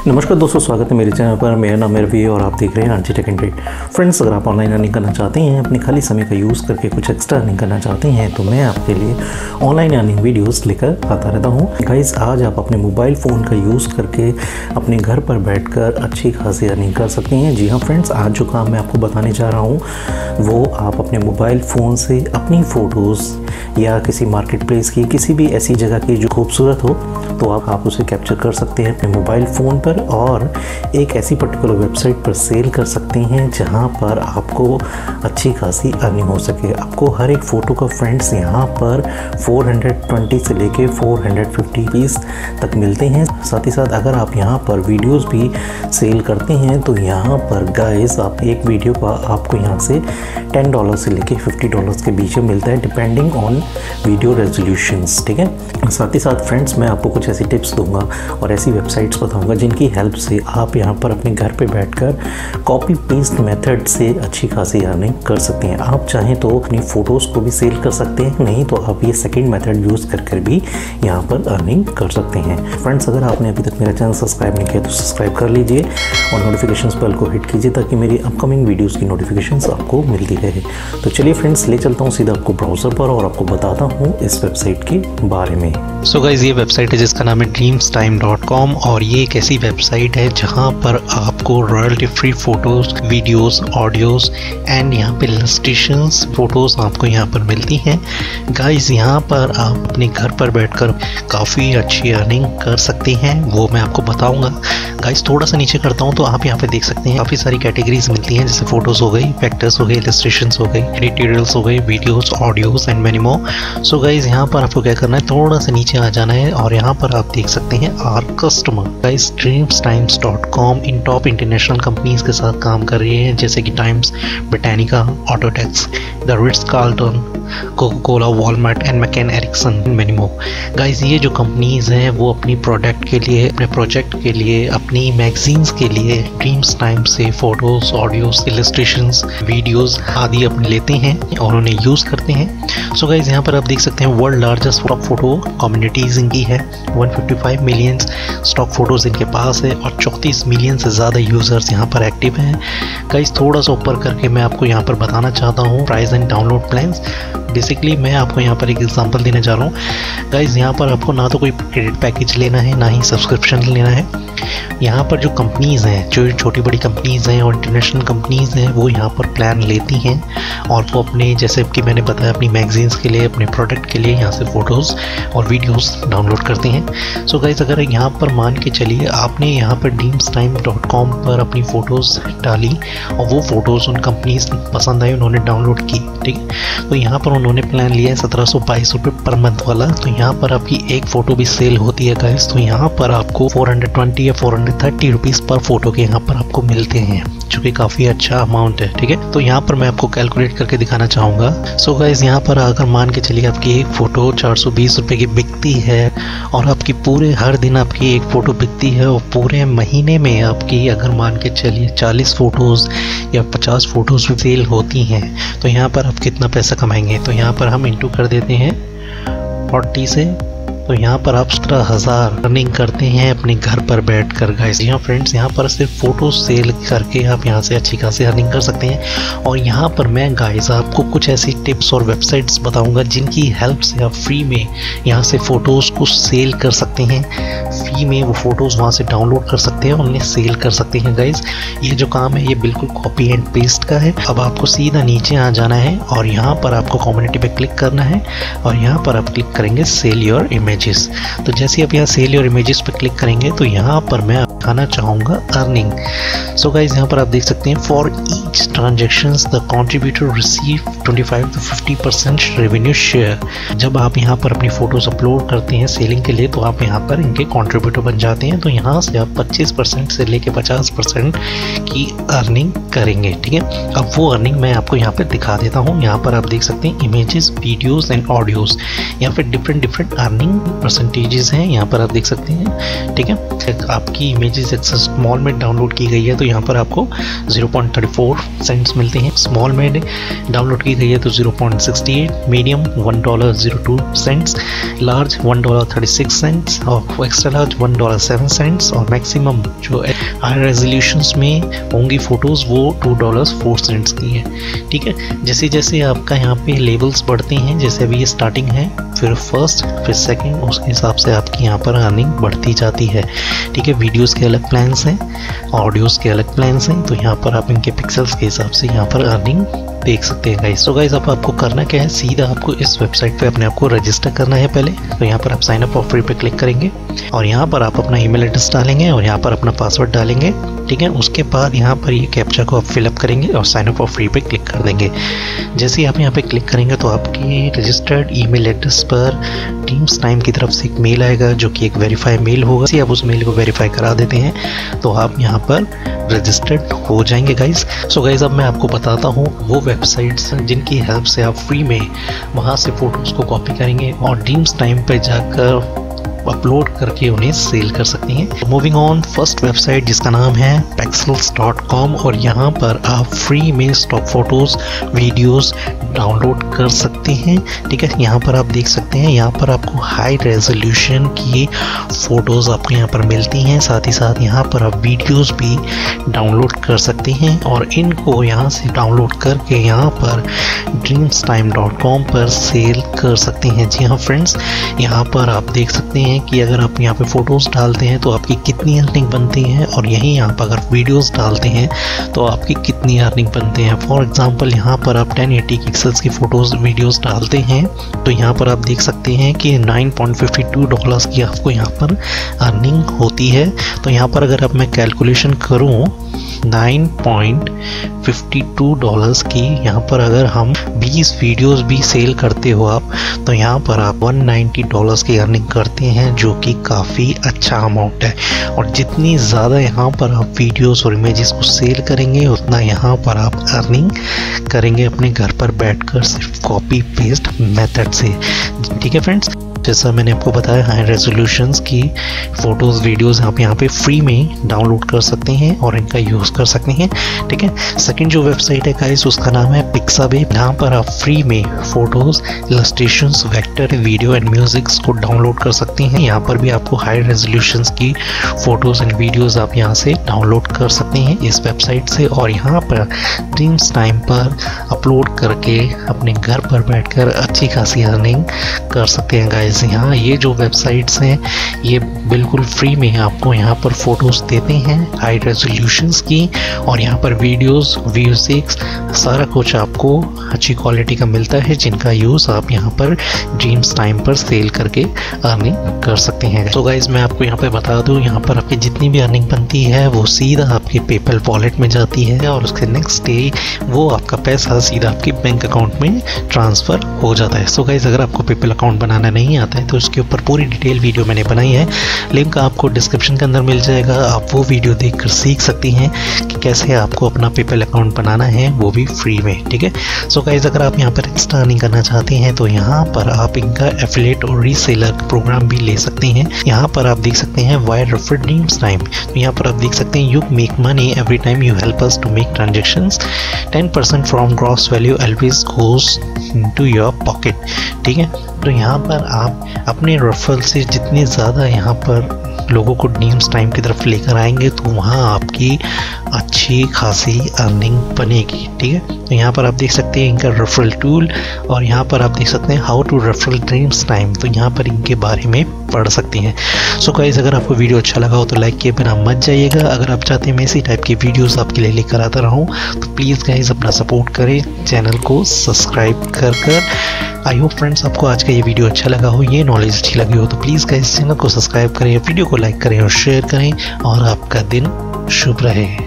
नमस्कार दोस्तों, स्वागत है मेरे चैनल पर। मेरा नाम है रवि और आप देख रहे हैं rjtech&tricks। फ्रेंड्स, अगर आप ऑनलाइन अर्निंग करना चाहते हैं, अपने खाली समय का यूज़ करके कुछ एक्स्ट्रा अर्निंग करना चाहते हैं, तो मैं आपके लिए ऑनलाइन अर्निंग वीडियोस लेकर आता रहता हूं। गाइस, आज आप अपने मोबाइल फ़ोन का यूज़ करके अपने घर पर बैठकर अच्छी खासी अर्निंग कर सकते हैं। जी हाँ फ्रेंड्स, आज जो काम मैं आपको बताने जा रहा हूँ वो आप अपने मोबाइल फ़ोन से अपनी फ़ोटोज़ या किसी मार्केट प्लेस की, किसी भी ऐसी जगह की जो खूबसूरत हो, तो आप उसे कैप्चर कर सकते हैं अपने मोबाइल फ़ोन पर और एक ऐसी पर्टिकुलर वेबसाइट पर सेल कर सकते हैं जहां पर आपको अच्छी खासी अर्निंग हो सके। आपको हर एक फ़ोटो का फ्रेंड्स यहां पर 420 से लेके 450 पीस तक मिलते हैं। साथ ही साथ अगर आप यहां पर वीडियोस भी सेल करते हैं तो यहां पर गाइस आप एक वीडियो का आपको यहां से $10 से लेके $50 के बीच में मिलता है, डिपेंडिंग ऑन वीडियो रेजोल्यूशंस। ठीक है। साथ ही साथ फ्रेंड्स, मैं आपको कुछ ऐसी टिप्स दूंगा और ऐसी वेबसाइट्स बताऊंगा जिनकी हेल्प से आप यहां पर अपने घर पे बैठकर कॉपी पेस्ट मेथड से अच्छी खासी अर्निंग कर सकते हैं। आप चाहें तो अपनी फ़ोटोज़ को भी सेल कर सकते हैं, नहीं तो आप ये सेकंड मेथड यूज़ कर भी यहाँ पर अर्निंग कर सकते हैं। फ्रेंड्स, अगर आपने अभी तक मेरा चैनल सब्सक्राइब नहीं किया तो सब्सक्राइब कर लीजिए और नोटिफिकेशंस बेल को हिट कीजिए ताकि मेरी अपकमिंग वीडियोज़ की नोटिफिकेशंस आपको मिलती रहे। तो चलिए फ्रेंड्स, ले चलता हूँ सीधा आपको ब्राउज़र पर और आपको बताता हूँ इस वेबसाइट के बारे में। सो गाइज, ये वेबसाइट है जिसका नाम है dreamstime.com और ये एक ऐसी वेबसाइट है जहाँ पर आपको royalty free photos, videos, audios and यहाँ पे इलस्ट्रेशंस, फोटोज आपको यहाँ पर मिलती हैं। गाइज, यहाँ पर आप अपने घर पर बैठकर काफ़ी अच्छी अर्निंग कर सकते हैं, वो मैं आपको बताऊंगा। गाइज, थोड़ा सा नीचे करता हूँ तो आप यहाँ पे देख सकते हैं काफ़ी सारी कैटेगरीज मिलती हैं, जैसे फोटोज़ हो गई, फैक्टर्स हो गए, इलस्ट्रेशंस हो गई, एडिटोरियल्स हो गई, videos, audios and many more. So guys, यहाँ पर आपको क्या करना है, थोड़ा सा नीचे आ जाना है और यहाँ पर आप देख सकते हैं our customer. Guys, dreamstimes.com in top international companies के साथ काम कर रही है, जैसे कि टाइम्स, ब्रिटानिका, ऑटोटेक्स, the Ritz Carlton, Coca Cola, Walmart and McCann Erickson, many more. Guys, ये जो कंपनीज हैं वो अपनी प्रोडक्ट के लिए, अपने प्रोजेक्ट के लिए, अपनी मैगजीन्स के लिए ड्रीम्स टाइम से फोटोज, ऑडियोज, इलस्ट्रेशंस, वीडियोस आदि अपने लेते हैं और उन्हें यूज़ करते हैं। सो गाइज, यहाँ पर आप देख सकते हैं वर्ल्ड लार्जेस्ट फोटो कम्युनिटीज़ इनकी है, 155 मिलियन स्टॉक फोटोज़ इनके पास है और 34 मिलियन से ज़्यादा यूज़र्स यहाँ पर एक्टिव हैं। गाइज, थोड़ा सा ऊपर करके मैं आपको यहाँ पर बताना चाहता हूँ price and download plans. Basically मैं आपको यहाँ पर एक एग्जांपल देने जा रहा हूँ। गाइज, यहाँ पर आपको ना तो कोई क्रेडिट पैकेज लेना है, ना ही सब्सक्रिप्शन लेना है। यहाँ पर जो कंपनीज़ हैं, जो छोटी बड़ी कंपनीज़ हैं और इंटरनेशनल कंपनीज़ हैं, वो यहाँ पर प्लान लेती हैं और वो अपने, जैसे कि मैंने बताया, अपनी मैगजीन्स के लिए, अपने प्रोडक्ट के लिए यहाँ से फ़ोटोज़ और वीडियोस डाउनलोड करते हैं। सो गाइज, अगर यहाँ पर मान के चलिए आपने यहाँ पर dreamstime.com पर अपनी फ़ोटोज़ डाली और वो फ़ोटोज़ उन कंपनीज़ पसंद आई, उन्होंने डाउनलोड की, ठीक है, तो यहाँ पर उन्होंने प्लान लिया है 1722 रुपये पर मंथ वाला। तो यहाँ पर आपकी एक फ़ोटो भी सेल होती है गाइस, तो यहाँ पर आपको 420 या 430 रुपीज़ पर फोटो के यहाँ पर आपको मिलते हैं, जो कि काफ़ी अच्छा अमाउंट है। ठीक है, तो यहाँ पर मैं आपको कैलकुलेट करके दिखाना चाहूँगा। सो गाइस, यहाँ पर अगर मान के चलिए आपकी एक फ़ोटो 420 रुपये की बिकती है और आपकी पूरे हर दिन आपकी एक फ़ोटो बिकती है और पूरे महीने में आपकी अगर मान के चलिए 40 फ़ोटोज़ या 50 फ़ोटोज़ सेल होती हैं, तो यहाँ पर आप कितना पैसा कमाएंगे। तो यहाँ पर हम इंटू कर देते हैं 40 से, तो यहाँ पर आप 17,000 अर्निंग करते हैं अपने घर पर बैठकर। गाइस, यहाँ फ्रेंड्स, यहाँ पर सिर्फ फ़ोटो सेल करके आप यहाँ से अच्छी खासी अर्निंग कर सकते हैं। और यहाँ पर मैं गाइस आपको कुछ ऐसी टिप्स और वेबसाइट्स बताऊंगा जिनकी हेल्प से आप फ्री में यहाँ से फ़ोटोज़ को सेल कर सकते हैं। फ्री में वो फ़ोटोज़ वहाँ से डाउनलोड कर सकते हैं और उन्हें सेल कर सकते हैं। गाइस, ये जो काम है ये बिल्कुल कॉपी एंड पेस्ट का है। अब आपको सीधा नीचे आ जाना है और यहाँ पर आपको कम्युनिटी पे क्लिक करना है और यहाँ पर आप क्लिक करेंगे सेल योर इमेजेस। तो जैसे आप यहाँ सेल योर इमेजेस पर क्लिक करेंगे तो यहाँ पर मैं दिखाना चाहूँगा अर्निंग। सो गाइज, यहाँ पर आप देख सकते हैं for each transactions the contributor receive 25 to 50% revenue share. जब आप यहाँ पर अपनी फ़ोटोज़ अपलोड करते हैं सेलिंग के लिए तो आप यहाँ पर इनके कंट्रीब्यूटर बन जाते हैं। तो यहाँ से आप 25% से लेके 50% की अर्निंग करेंगे। ठीक है, अब वो अर्निंग मैं आपको यहाँ पर दिखा देता हूँ। यहाँ पर आप देख सकते हैं इमेजेस, वीडियोज़ एंड ऑडियोज़, यहाँ पर डिफरेंट अर्निंग परसेंटेजेस हैं यहाँ पर आप देख सकते हैं। ठीक है, आपकी इमेजेस एक्सेस स्मॉल में डाउनलोड की गई है तो यहाँ पर आपको 0.34 सेंट्स मिलते हैं। स्मॉल में डाउनलोड की गई है तो 0.68, मीडियम $1.02 सेंट्स, लार्ज $1.36 सेंट्स और एक्स्ट्रा लार्ज $1.07 और मैक्सिमम जो हाई रेजोल्यूशंस में होंगी फोटोज़ वो $2.04 की है। ठीक है, जैसे जैसे आपका यहाँ पे लेवल्स बढ़ते हैं, जैसे अभी ये स्टार्टिंग है, फिर फर्स्ट, फिर सेकंड, उसके हिसाब से आपकी यहाँ पर अर्निंग बढ़ती जाती है। ठीक है, वीडियोस के अलग प्लान्स हैं, ऑडियोज़ के अलग प्लान्स हैं, तो यहाँ पर आप इनके पिक्सल्स के हिसाब से यहाँ पर अर्निंग देख सकते हैं गाइस। तो गाइस अब आपको करना क्या है, सीधा आपको इस वेबसाइट पे अपने आप को रजिस्टर करना है पहले। तो यहाँ पर आप साइन अप फॉर फ्री पे क्लिक करेंगे और यहाँ पर आप अपना ईमेल एड्रेस डालेंगे और यहाँ पर अपना पासवर्ड डालेंगे। ठीक है, उसके बाद यहाँ पर ये कैप्चा को आप फिलअप करेंगे और साइन अप फॉर फ्री पे क्लिक कर देंगे। जैसे ही आप यहाँ पे क्लिक करेंगे तो आपके रजिस्टर्ड ईमेल एड्रेस पर टीम्स टाइम की तरफ से एक मेल आएगा जो कि एक वेरीफाई मेल होगा। यदि आप उस मेल को वेरीफाई करा देते हैं तो आप यहाँ पर रजिस्टर्ड हो जाएंगे गाइस। सो गाइस अब मैं आपको बताता हूँ वो वेबसाइट्स जिनकी हेल्प से आप फ्री में वहाँ से फ़ोटोज़ को कॉपी करेंगे और टीम्स टाइम पे जाकर अपलोड करके उन्हें सेल कर सकती हैं। मूविंग ऑन, फर्स्ट वेबसाइट जिसका नाम है pexels.com और यहाँ पर आप फ्री में स्टॉक फोटोज़ वीडियोस डाउनलोड कर सकते हैं। ठीक है, यहाँ पर आप देख सकते हैं, यहाँ पर आपको हाई रेजोल्यूशन की फ़ोटोज़ आपको यहाँ पर मिलती हैं। साथ ही साथ यहाँ पर आप वीडियोस भी डाउनलोड कर सकते हैं और इनको यहाँ से डाउनलोड करके यहाँ पर dreamstime.com पर सेल कर सकते हैं। जी हाँ फ्रेंड्स, यहाँ पर आप देख सकते हैं कि अगर आप यहाँ पे फ़ोटोज़ डालते हैं तो आपकी कितनी अर्निंग बनती है और यहीं यहाँ पर अगर वीडियोस डालते हैं तो आपकी कितनी अर्निंग बनते हैं। फॉर एग्जांपल यहाँ पर आप 1080 पिक्सल्स की फ़ोटोज़ वीडियोस डालते हैं तो यहाँ पर आप देख सकते हैं कि $9.52 की आपको यहाँ पर अर्निंग होती है। तो यहाँ पर अगर अब मैं कैलकुलेशन करूँ $9.52 की, यहाँ पर अगर हम 20 वीडियोस भी सेल करते हो आप तो यहाँ पर आप $190 की अर्निंग करते हैं जो कि काफ़ी अच्छा अमाउंट है। और जितनी ज़्यादा यहाँ पर आप वीडियोस और इमेजेस को सेल करेंगे उतना यहाँ पर आप अर्निंग करेंगे अपने घर पर बैठकर सिर्फ कॉपी पेस्ट मेथड से। ठीक है फ्रेंड्स, जैसा मैंने आपको बताया हाई रेजोल्यूशंस की फ़ोटोज़ वीडियोज़ आप यहाँ पे फ्री में डाउनलोड कर सकते हैं और इनका यूज़ कर सकते हैं। ठीक है, सेकंड जो वेबसाइट है गाइस उसका नाम है पिक्साबे। यहाँ पर आप फ्री में photos, illustrations, vector, video and musics को डाउनलोड कर सकते हैं। यहाँ पर भी आपको हाई रेजोल्यूशंस की फ़ोटोज़ एंड वीडियोज़ आप यहाँ से डाउनलोड कर सकते हैं इस वेबसाइट से और यहाँ पर ड्रीम्स टाइम पर अपलोड करके अपने घर पर बैठकर अच्छी खासी अर्निंग कर सकते हैं गाइस। यहाँ ये जो वेबसाइट्स हैं ये बिल्कुल फ्री में आपको यहाँ पर फ़ोटोज़ देते हैं हाई रेजोल्यूशंस की और यहाँ पर वीडियोस, म्यूजिक्स, सारा कुछ आपको अच्छी क्वालिटी का मिलता है जिनका यूज़ आप यहाँ पर ड्रीम्स टाइम पर सेल करके अर्निंग कर सकते हैं। तो गाइस मैं आपको यहाँ पे बता दूँ, यहाँ पर आपकी जितनी भी अर्निंग बनती है वो सीधा आपके पेपल वॉलेट में जाती है और उसके नेक्स्ट डे वो आपका पैसा सीधा आपके बैंक अकाउंट में ट्रांसफ़र हो जाता है। सो गाइस अगर आपको पेपल अकाउंट बनाना नहीं आता है तो इसके ऊपर पूरी डिटेल वीडियो मैंने बनाई है, लिंक आपको डिस्क्रिप्शन के अंदर मिल जाएगा। आप वो वीडियो देखकर सीख सकती हैं कि कैसे आपको अपना पेपल अकाउंट बनाना है, वो भी फ्री में। ठीक है, सो गाइस अगर आप यहाँ पर एक्स्ट्रा अर्निंग करना चाहते हैं तो यहाँ पर आप इनका एफिलिएट और रीसेलर प्रोग्राम भी ले सकते हैं। यहाँ पर आप देख सकते हैं वायर रेफर ड्रीम्स टाइम, तो यहाँ पर आप देख सकते हैं you make money every time you help us to make transactions, 10% from gross value always goes into your pocket. ठीक है, तो यहाँ पर आप अपने रेफरल से जितने ज़्यादा यहाँ पर लोगों को ड्रीम्स टाइम की तरफ लेकर आएंगे तो वहाँ आपकी अच्छी खासी अर्निंग बनेगी। ठीक है, तो यहाँ पर आप देख सकते हैं इनका रेफरल टूल और यहाँ पर आप देख सकते हैं how to referral dreams time, तो यहाँ पर इनके बारे में पढ़ सकती हैं। सो गाइस अगर आपको वीडियो अच्छा लगा हो तो लाइक किए बिना मत जाइएगा। अगर आप चाहते हैं मैं इसी टाइप की वीडियोस आपके लिए लेकर आता रहूं तो प्लीज़ गाइस अपना सपोर्ट करें, चैनल को सब्सक्राइब कर। आई होप फ्रेंड्स आपको आज का ये वीडियो अच्छा लगा हो, ये नॉलेज अच्छी लगी हो तो प्लीज़ गाइस चैनल को सब्सक्राइब करें, वीडियो को लाइक करें और शेयर करें और आपका दिन शुभ रहे।